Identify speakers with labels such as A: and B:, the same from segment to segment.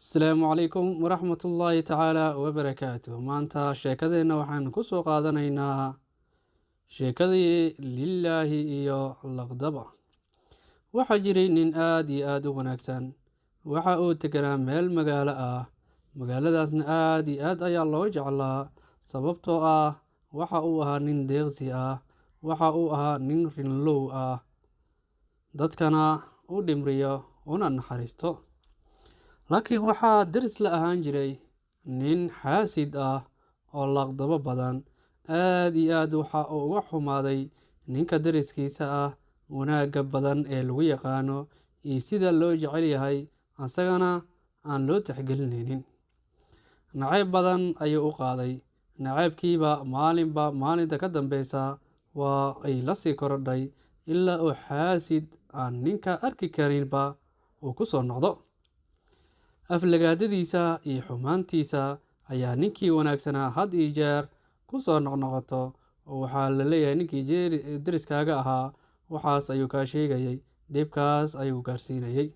A: Asalaamu calaykum waraxmatullaahi tacaala wabarakaatuh. Maanta sheekadeenna waxaan ku soo qaadanaynaa sheekadii lilaahi iyo laqdaba. Waxaa jiray nin aad iyo aad u wanaagsan. Waxa uu teganaa meel magaalo ah. Magaaladaasna aad iyo aad ayaa loo jeclaa sababtoo ah waxa uu ahaa nin deeqsi ah. Waxa uu ahaa nin rinlow ah, dadkana u dhimriyo una naxariisto. Laakiin waxaa deris la ahaan jiray nin xaasid ah oo laqdabo badan. Aad iyo aad waxa uu uga xumaaday ninka deriskiisa ah wanaagga badan ee lagu yaqaano iyo sida loo jecel yahay, asagana aan loo tixgelinaynin. Nacayb badan ayuu u qaaday. Nacaybkiiba maalinba maalinta ka dambeysa waa ay la sii korodhay ilaa uu xaasid aan ninka arki karinba uu ku soo noqdo. Aflagaadadiisa iyo xumaantiisa ayaa ninkii wanaagsanaa had iyo jeer ku soo noqnoqoto, oo waxaa la leeyahay ninkii deriskaaga ahaa waxaas ayuu kaa sheegayay, dhibkaas ayuu gaarsiinayay.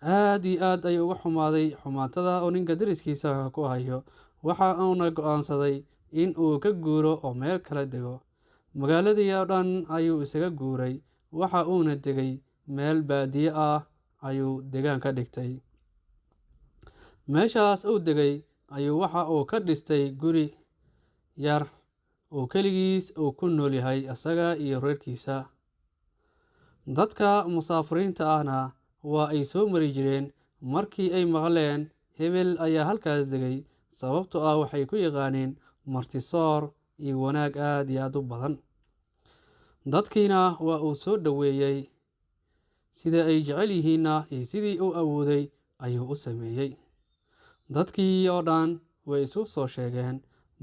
A: Aad iyo aad ayuu uga xumaaday xumaatada oo ninka deriskiisa ku hayo. Waxa uuna go'aansaday in uu ka guuro oo meel kala dego. Magaaladii oo dhan ayuu isaga guuray. Waxa uuna degay meel baadiye ah ayuu degaan ka dhigtay. Meeshaas uu degay ayuu waxa uu ka dhistay guri yar oo keligiis uu ku nool yahay asaga iyo reerkiisa. Dadka musaafiriinta ahna waa ay soo mari jireen markii ay maqleen hebel ayaa halkaas degay, sababtoo ah waxay ku yaqaaneen martisoor iyo wanaag aad iyo aad u badan. Dadkiina waa uu soo dhoweeyey, sida ay jecel yihiinna iyo sidii uu awooday ayuu u sameeyey. Dadkii oo dhan way isu soo sheegeen.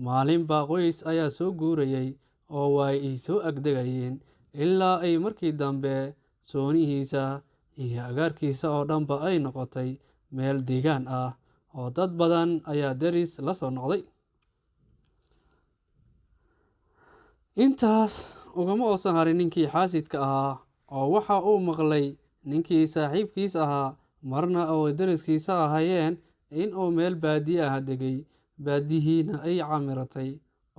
A: Maalinba qoys ayaa soo guurayay oo way ay soo agdegayeen ilaa ay markii dambe soonihiisa iyo agaarkiisa oo dhanba ay noqotay meel deegaan ah oo dad badan ayaa deris la soo noqday. Intaas ugama uusan harin ninkii xaasidka ahaa, oo waxa uu maqlay ninkii saaxiibkiis ahaa marna oo deriskiisa ahaayeen in uu meel baadiye ah degay. Baadiyihiina ay camiratay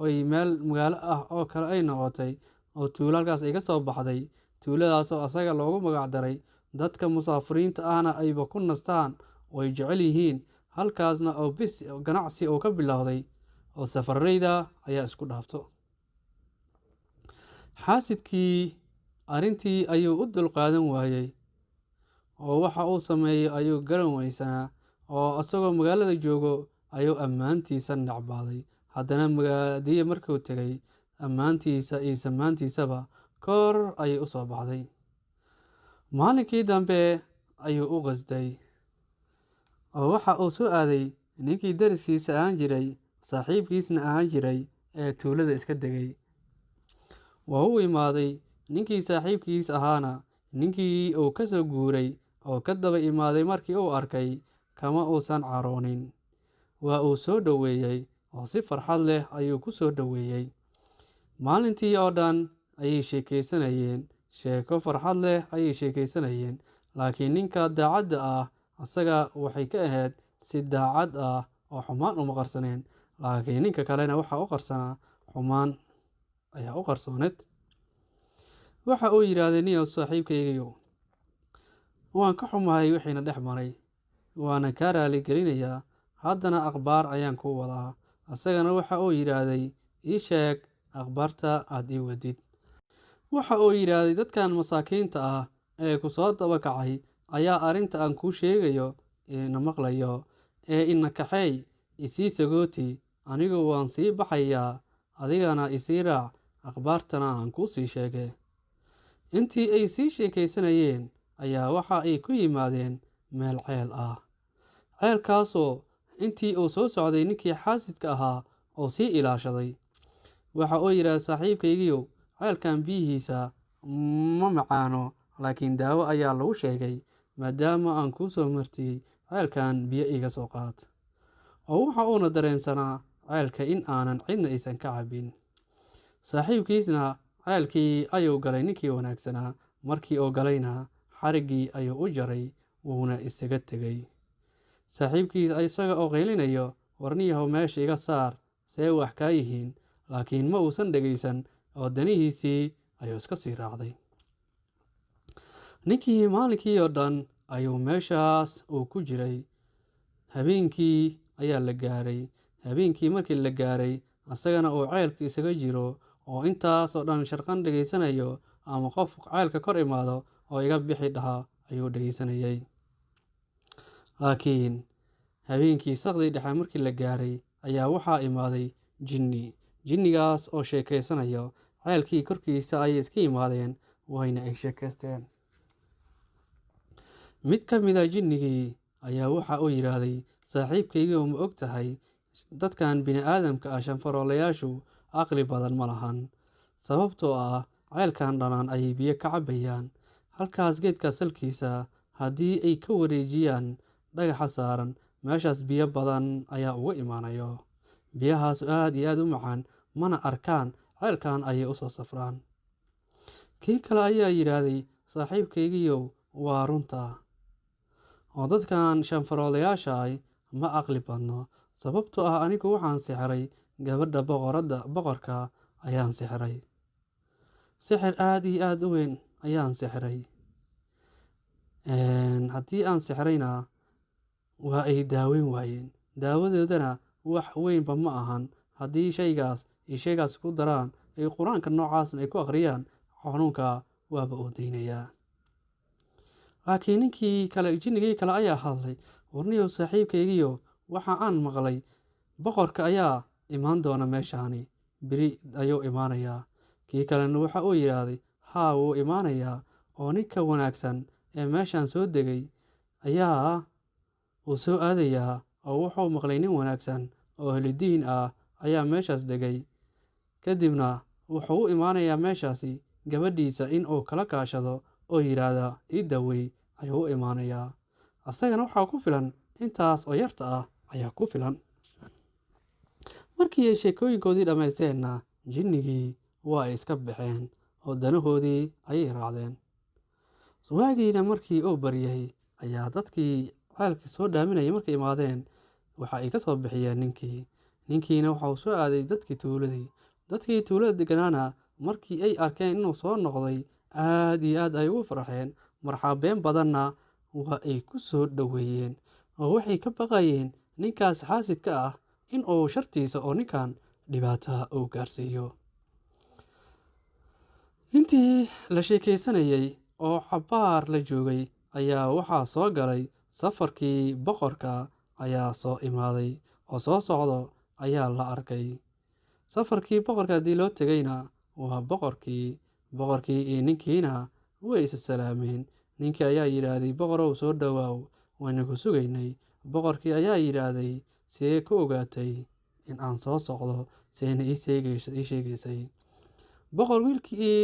A: oy meel magaalo ah oo kale ay noqotay, oo tuulo halkaas ay ka soo baxday. Tuuladaasoo asaga loogu magac daray. Dadka musaafiriinta ahna ayba ku nastaan oo ay jecel yihiin. Halkaasna oo ganacsi uu ka bilowday oo safarreyda ayaa isku dhaafto. Xaasidkii arrintii ayuu u dulqaadan waayey, oo waxa uu sameeyey ayuu garan weysanaa, oo asagoo magaalada joogo ayuu ammaantiisa necbaaday. Haddana baadiye markuu tegay, ammaantiisa iyo samaantiisaba kor ayay u soo baxday. Maalinkii dambe ayuu u qasday, oo waxa uu soo aaday ninkii deriskiisa ahaan jiray, saaxiibkiisna ahaan jiray ee tuulada iska degay. Waa u imaaday ninkii saaxiibkiis ahaana. Ninkii uu ka soo guuray oo ka daba imaaday markii uu arkay, kama uusan caroonin. Waa uu soo dhoweeyey oo si farxad leh ayuu ku soo dhoweeyey. Maalintii oo dhan ayay sheekaysanayeen, sheeko farxad leh ayay sheekaysanayeen. Laakiin ninka daacadda ah asaga waxay ka ahayd si daacad ah oo xumaan uma qarsaneen. Laakiin ninka kalena waxa u qarsanaa xumaan ayaa u qarsooneed. Waxa uu yidhaahday niyow saaxiibkaygiiyow, waan ka xumahay wixiina dhex maray, waana kaa raali gelinayaa. Haddana akhbaar ayaan kuu wadaa. Asagana waxa uu yidhaahday ii sheeg akhbaarta aad ii wadid. Waxa uu yidhaahday dadkan masaakiinta ah ee ku soo daba kacay ayaa arrinta aan kuu sheegayo ina maqlayo, ee ina kaxeey isii sagooti, anigu waan sii baxayaa, adigana isii raac, akhbaartana aan kuu sii sheegay. Intii ay sii sheekaysanayeen ayaa waxa ay ku yimaadeen meel ceel ah. Ceelkaasoo intii uu soo socday ninkii xaasidka ahaa oo sii ilaashaday. Waxa uu yidhaahday saaxiibkaygiiyow, ceelkan biyihiisa ma macaano, laakiin daawo ayaa lagu sheegay. Maadaama aan kuu soo martiyey, ceelkan biyo iga soo qaad. Oo waxa uuna dareensanaa ceelka in aanan cidna aysan ka cabin. Saaxiibkiisna ceelkii ayuu galay ninkii wanaagsanaa. Markii uu galayna xariggii ayuu u jaray wuuna isaga tegay. saaxiibkiis isaga oo qaylinayo, warniyahow meesha iga saar, see wax kaa yihiin, laakiin ma uusan dhegaysan oo danihiisii ayuu iska sii raacday. ninkii maalinkii oo dhan ayuu meeshaas uu ku jiray. habeenkii ayaa la gaaray. habeenkii markii la gaaray, asagana uu ceelka isaga jiro oo intaas oo dhan sharqan dhegaysanayo, ama qof ceelka kor imaado oo iga bixi dhaha ayuu dhegaysanayay. laakiin habeenkii saqdii dhexe markii la gaaray ayaa waxaa imaaday jinnigaas oo sheekaysanayo. ceelkii korkiisa ayay iska yimaadeen, wayna ay sheekaysteen. mid ka mid a jinnigii ayaa waxa uu yidhaahday, saaxiibkaygiioo ma og tahay, dadkan bini-aadamka ah shanfaroolayaashu aqli badan ma lahan, sababtoo ah ceelkan dhanaan ayay biyo ka cabbayaan. halkaas geedka salkiisa haddii ay ka wareejiyaan dhagaxa saaran, meeshaas biyo badan ayaa uga imaanayo. biyahaas aad iyo aad u macaan, mana arkaan, ceelkan ayay u soo safraan. kii kale ayaa yidhaahday, saaxiibkaygiiyow waa runta, oo dadkan shanfaroolayaasha ah ma aqli badno, sababtoo ah anigu waxaan sixiray gabadha boqorka ayaan sixiray. sixir aad iyo aad u weyn ayaan sixiray. haddii aan sixirayna waa ay daaweyn waayeen. daawadoodana wax weynba ma ahan. haddii shaygaas ku daraan ay qur-aanka noocaasna ay ku akhriyaan, xanuunka waaba uu daynayaa. laakiin jinnigii kale ayaa hadlay, warniyow saaxiibkaygiyo, waxa aan maqlay boqorka ayaa imaan doona meeshaani, beri ayuu imaanayaa. kii kalena waxa uu yidhaahday, haa wuu imaanayaa, oo ninka wanaagsan ee meeshaan soo degay ayaa uu soo aadayaa, oo wuxuu maqlay nin wanaagsan oo helidiin ah ayaa meeshaas degay. kadibna wuxuu u imaanayaa meeshaasi gabadhiisa in uu kala kaashado oo yidhaahda ii daweey ayuu u imaanayaa. asagana waxaa ku filan intaas oo yarta ah ayaa ku filan. markii ay sheekooyinkoodii dhammaysteenna, jinnigii waa ay iska baxeen oo danahoodii ayay raacdeen. waagiina markii uu baryay ayaa dadkii ceelkii soo dhaaminayay markay imaadeen, waxa ay ka soo bixiyeen ninkiina waxa uu soo aaday dadkii tuulada deganaana markii ay arkeen inuu soo noqday, aad iyo aad ay ugu farxeen. marxabeen badanna waa ay ku soo dhoweeyeen, oo waxay ka baqayeen ninkaas xaasidka ah in uu shartiisa oo ninkan dhibaataa uu gaarsiiyo. intii la sheekaysanayay oo cabbaar la joogay ayaa waxaa soo galay safarkii boqorka ayaa soo imaaday, oo soo socdo ayaa la arkay. safarkii boqorka haddii loo tegayna waa boqorkii iyo ninkiina way isa salaameen. ninkii ayaa yidhaahday, boqorow soo dhowaaw, wayna ku sugaynay. boqorkii ayaa yidhaahday, see ku ogaatay in aan soo socdo, seena ii sheegaysay.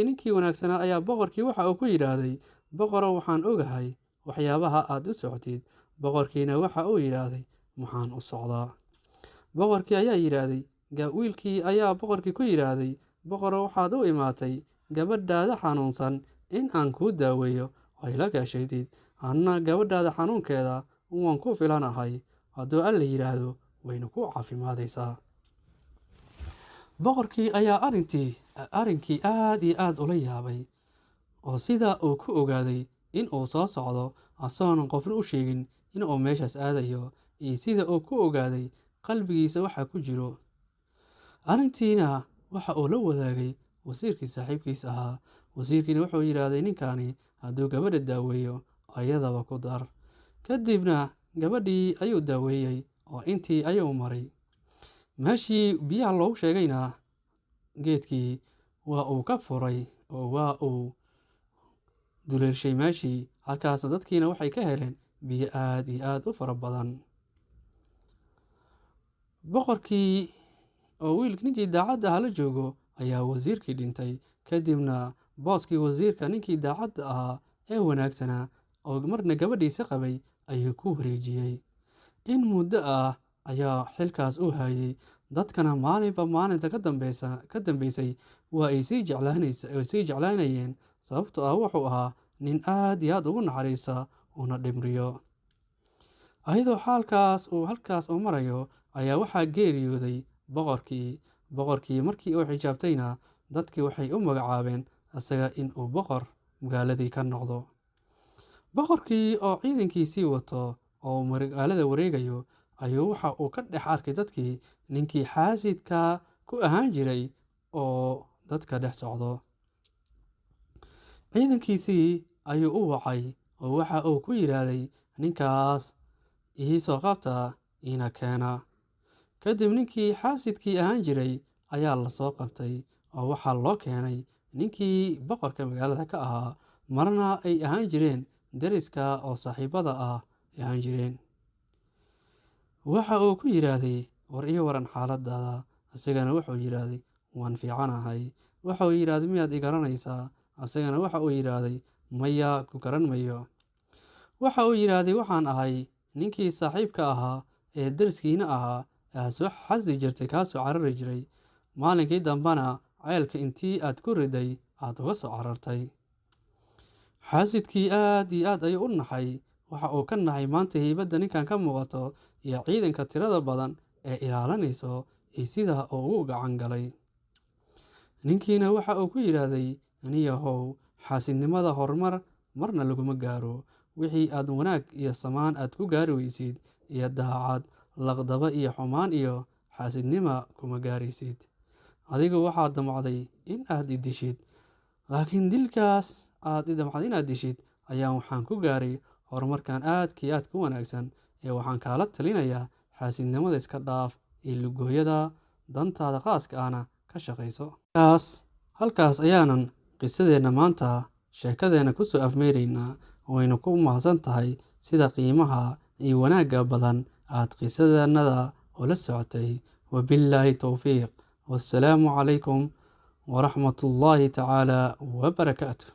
A: ninkii wanaagsanaa ayaa boqorkii waxa uu ku yidhaahday, boqorow waxaan ogahay waxyaabaha aad u socotid. boqorkiina waxa uu yidhaahday, maxaan u socdaa? boqorkii ayaa yidhaahday, wiilkii ayaa boqorkii ku yidhaahday, boqorow waxaad u imaatay gabadhaada xanuunsan in aan kuu daaweeyo oo ila kaashatid. anna gabadhaada xanuunkeeda waan ku filanahay, hadduu alla yidhaahdo wayna ku caafimaadaysaa. boqorkii ayaa arrinkii aad iyo aad ula yaabay, oo sidaa uu ku ogaaday in uu soo socdo asagoonan qofna u sheegin in uu meeshaas aadayo, iyo sida uu ku ogaaday qalbigiisa waxa ku jiro. arrintiina waxa uu la wadaagay wasiirkii saaxiibkiis ahaa. wasiirkiina wuxuu yidhaahday, ninkani hadduu gabadha daaweeyo ayadaba ku dar. kadibna gabadhii ayuu daaweeyey oo intii ayuu maray. meeshii biyaha loogu sheegayna geedkii waa uu ka furay oo waa uu duleelshay meeshii. halkaasna dadkiina waxay ka heleen biyo aad iyo aad u fara badan. boqorkii oo ninkii daacadda ahaa la joogo ayaa wasiirkii dhintay. kadibna booskii wasiirka ninkii daacadda ahaa ee wanaagsanaa oo marna gabadhiisa qabay ayuu ku wareejiyey. in muddo ah ayaa xilkaas u hayay. dadkana maalinba maalinta ka dambeysay waa ay sii jeclaanayeen, sababtoo ah wuxuu ahaa nin aad iyo aad ugu naxariista una dhimriyo. ayadoo halkaas uu marayo ayaa waxaa geeriyooday boqorkii markii uu xijaabtayna dadkii waxay u magacaabeen isaga inuu boqor magaaladii ka noqdo. boqorkii oo ciidankiisii wato oo magaalada wareegayo ayuu waxa uu ka dhex arkay dadkii ninkii xaasidka ku ahaan jiray oo dadka dhex socdo. ciidankiisii ayuu u wacay oo waxa uu ku yidhaahday ninkaas ii soo qabta ina keena. kadib ninkii xaasidkii ahaan jiray ayaa la soo qabtay oo waxaa loo keenay ninkii boqorka magaalada ka ahaa, marna ay ahaan jireen deriska oo saaxiibada ah ay ahaan jireen. waxa uu ku yidhaahday war ii waran xaaladaada. isagana wuxuu yidhaahday waan fiicanahay. waxa uu yidhaahday miyaad i garanaysaa? isagana waxa uu yidhaahday maya, ku garan mayo. waxa uu yidhaahday waxaan ahay ninkii saaxiibka ahaa ee deriskiina ahaa ee soo xasi jirtay kaasoo carari jiray, maalinkii dambena ceelka intii aad ku riday aad uga soo carartay. xaasidkii aad iyo aad ayuu u naxay. waxa uu ka naxay maanta heybadda ninkan ka muuqato iyo ciidanka tirada badan ee ilaalinayso iyo sidaa uu ugu gacan galay. ninkiina waxa uu ku yidhaahday aniyahow, xaasidnimada horumar marna laguma gaaro. wixii aad wanaag iyo samaan aad ku gaari weysid iyo daacad, laqdaba iyo xumaan iyo xaasidnima kuma gaaraysid. adigu waxaad damacday in aad i dishid, laakiin dilkaas aad i damacday inaad dishid ayaa waxaan ku gaaray horumarkan aadkii aad ku wanaagsan ee waxaan kaala talinayaa xaasidnimada iska dhaaf iyo lugooyada, dantaada khaaska ahna ka shaqayso. halkaas ayaanan qisadeenna maanta sheekadeenna kusoo afmeeraynaa. waynu ku mahadsan tahay sida qiimaha iyo wanaagga badan aad qisadeennada ula socotay. wabillaahi towfiiq. wassalaamu calaykum waraxmatullaahi tacaala wabarakaatu.